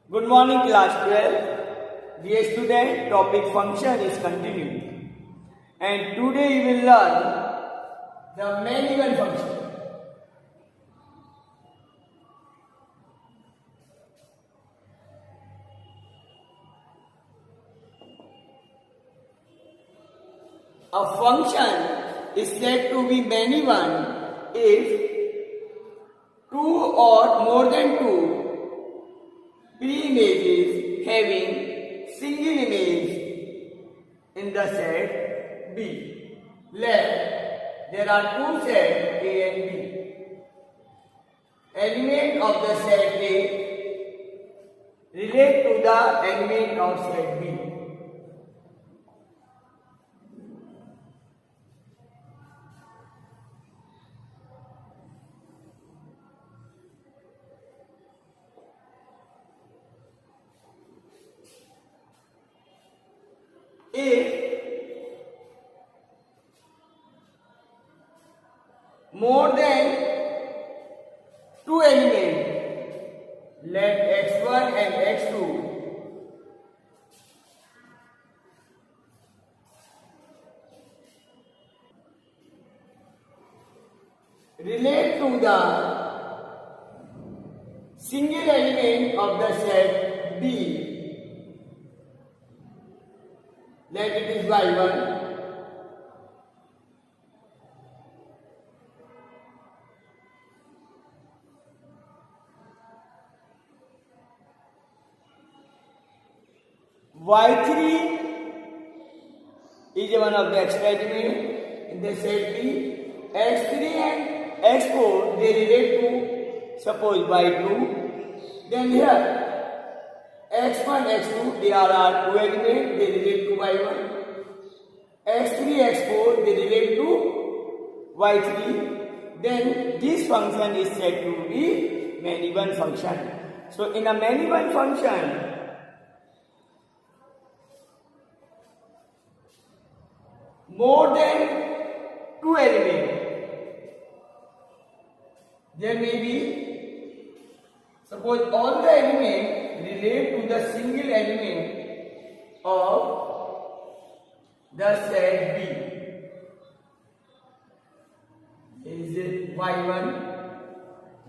Good morning, class 12. Dear student, topic function is continued. And today you will learn the main event function. A function is said to be many one if two or more than two pre-images having single image in the set B. Let there are two sets A and B. Element of the set A relate to the element of set B. If more than two elements, let x1 and x2 relate to the single element of the set B. Let it is y1, y3 is one of the extra element in the set B. x3 and x4 they relate to suppose y2. Then here x1, x2 they are two elements, they relate to y1. x3, x4 they relate to y3. Then this function is said to be many-one function. So in a many-one function, more than two elements, there may be, suppose all the elements relate to the single element of the set B. Is it y1,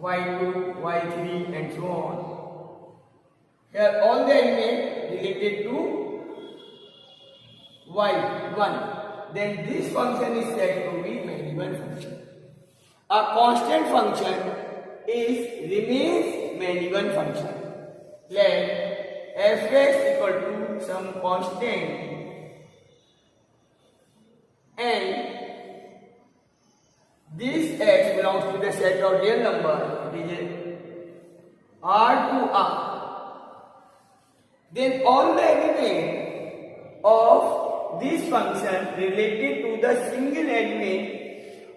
y2, y3 and so on. Here all the elements related to y1. Then this function is said to be many-one function. A constant function remains many-one function. Let fx equal to some constant and this x belongs to the set of real number, it is R to R. Then all the elements of this function related to the single element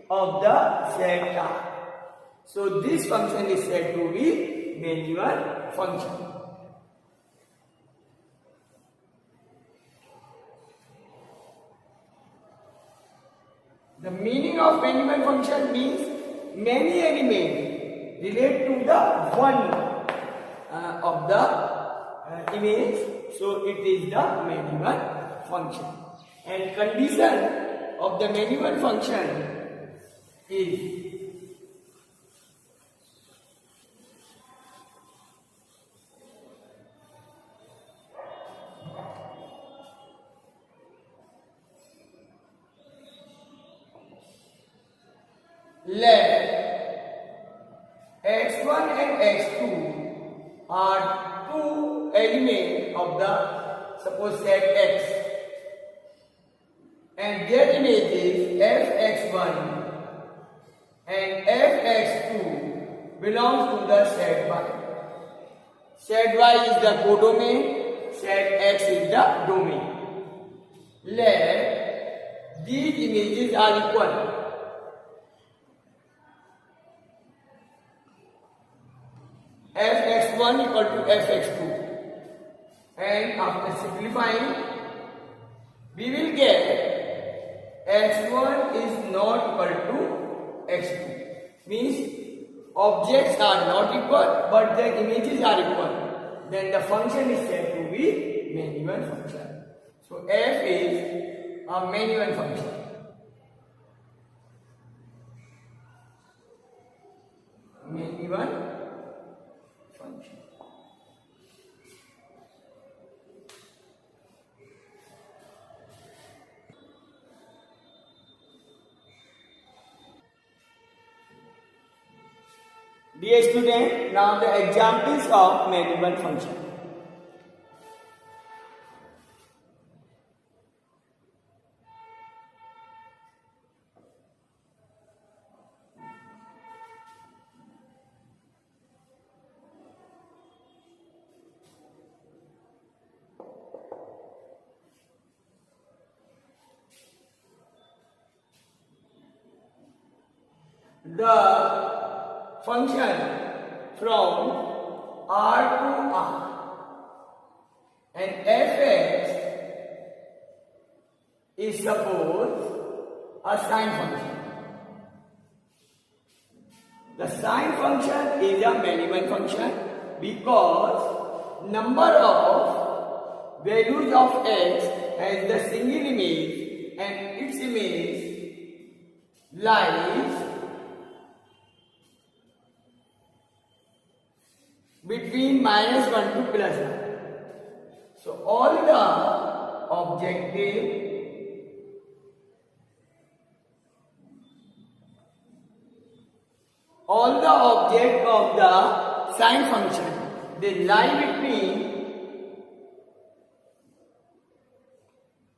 of the set R. So this function is said to be many-one function. The meaning of many-one function means many elements relate to the one of the image. So it is the many-one function. And condition of the many-one function is let x1 and x2 are two elements of the suppose set X and their images fx1 and fx2 belongs to the set Y. Set Y is the codomain, set X is the domain. Let these images are equal. fx1 equal to fx2 and after simplifying we will get x1 is not equal to x2 means objects are not equal but their images are equal. then the function is said to be many-one function. So f is a many-one function. Many-one function. Dear student, now the examples of many-one function. The function from R to R and fx is suppose a sine function. The sine function is a many-one function because number of values of x has the single image and its image lies between -1 to +1. So all the objective object of the sine function, they lie between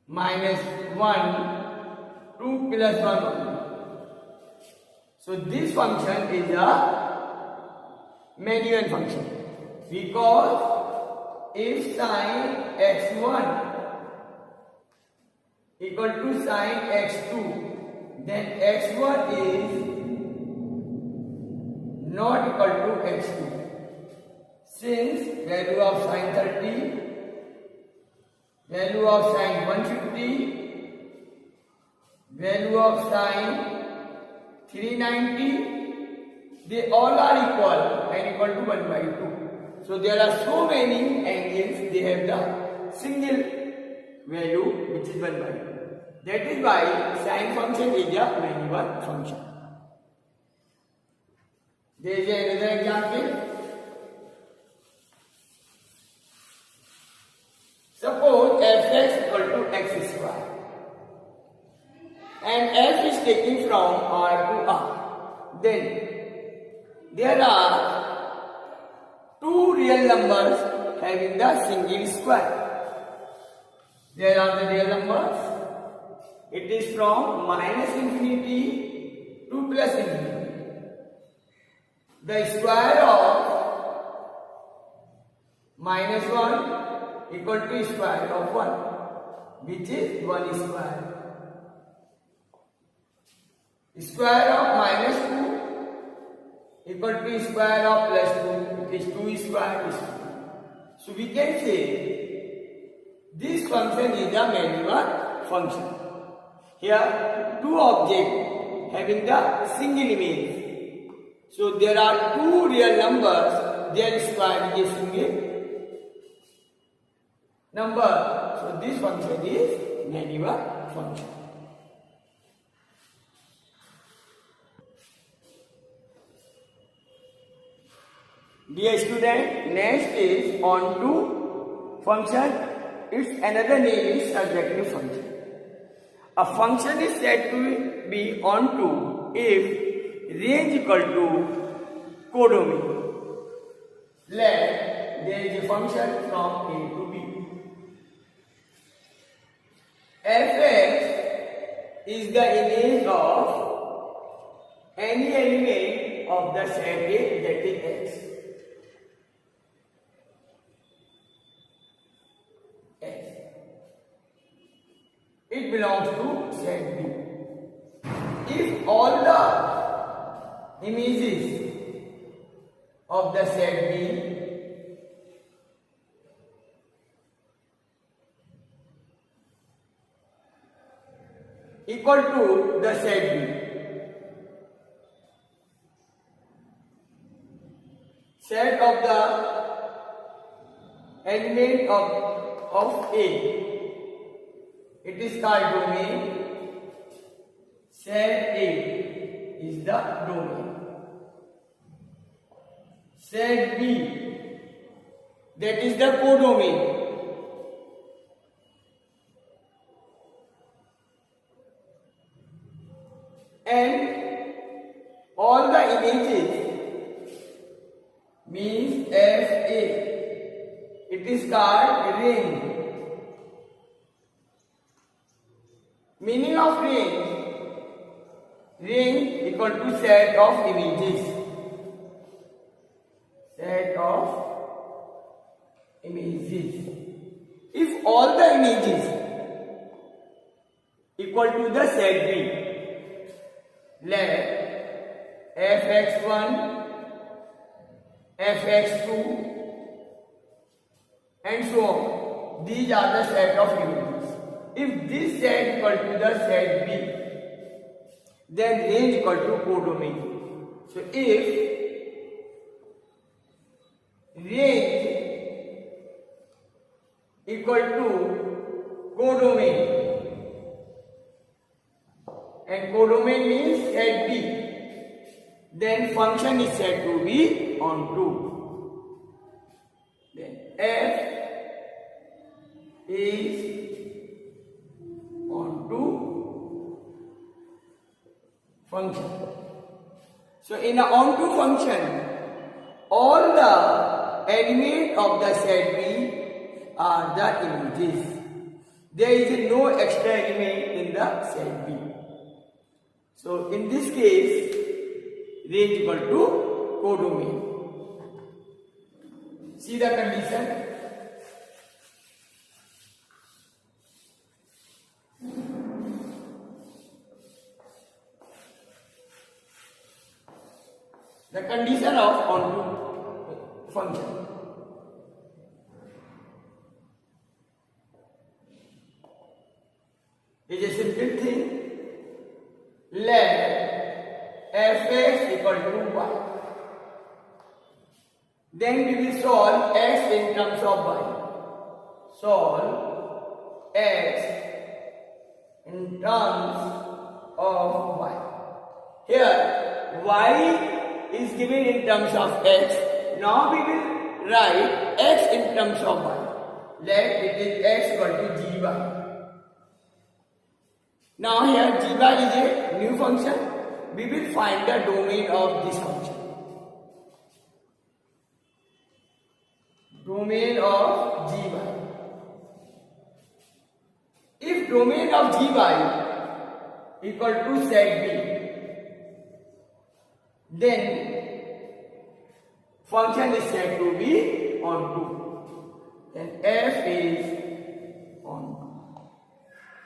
-1 to +1 only. So this function is a many-one function because if sine x1 equal to sine x2, then x1 is not equal to x2. Since value of sine 30, value of sine 150, value of sine 390, they all are equal and equal to 1/2. So there are so many angles, they have the single value which is 1/2. That is why sine function is a many-one function. There is another example. Suppose fx equal to x square and f is taken from R to R. Then there are two real numbers having the single square. There are the real numbers. It is from -infinity to +infinity. The square of -1 equal to square of 1, which is 1 square. Square of -2 equal to square of +2, it is 2 square is 2. So we can say this function is a many-one function. Here two objects having the single image. So there are two real numbers, their square is a single number. So this function is many-one function. Dear student, next is onto function. Its another name is surjective function. A function is said to be onto if range equal to codomain. Let there is a function from A to B. Fx is the image of any element of the set A, that is x. It belongs to set B. If all the images of the set B equal to the set B, set of the element of A. It is called domain. Set A is the domain. Set B, that is the codomain. And all the images means FA. It is called range. Meaning of range. Range equal to set of images. Set of images. If all the images equal to the set B, let fx1, fx2 and so on. These are the set of images. If this set equal to the set B, then range equal to codomain. So if range equal to codomain, and codomain means set B, then function is said to be onto. Then f is onto function. So in an onto function, all the elements of the set B are the images. There is no extra element in the set B. So in this case, range equal to codomain. See the condition. The condition of onto function. It is a simple thing. Let fx equal to y. Then we will solve x in terms of y. Solve x in terms of y. Here y is given in terms of x. Now we will write x in terms of y. Let it is x equal to gy. Now here gy is a new function. We will find the domain of this function. Domain of gy. If domain of gy equal to set B, then function is said to be onto. Then f is onto.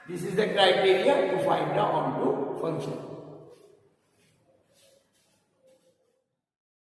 This is the criteria to find the onto function.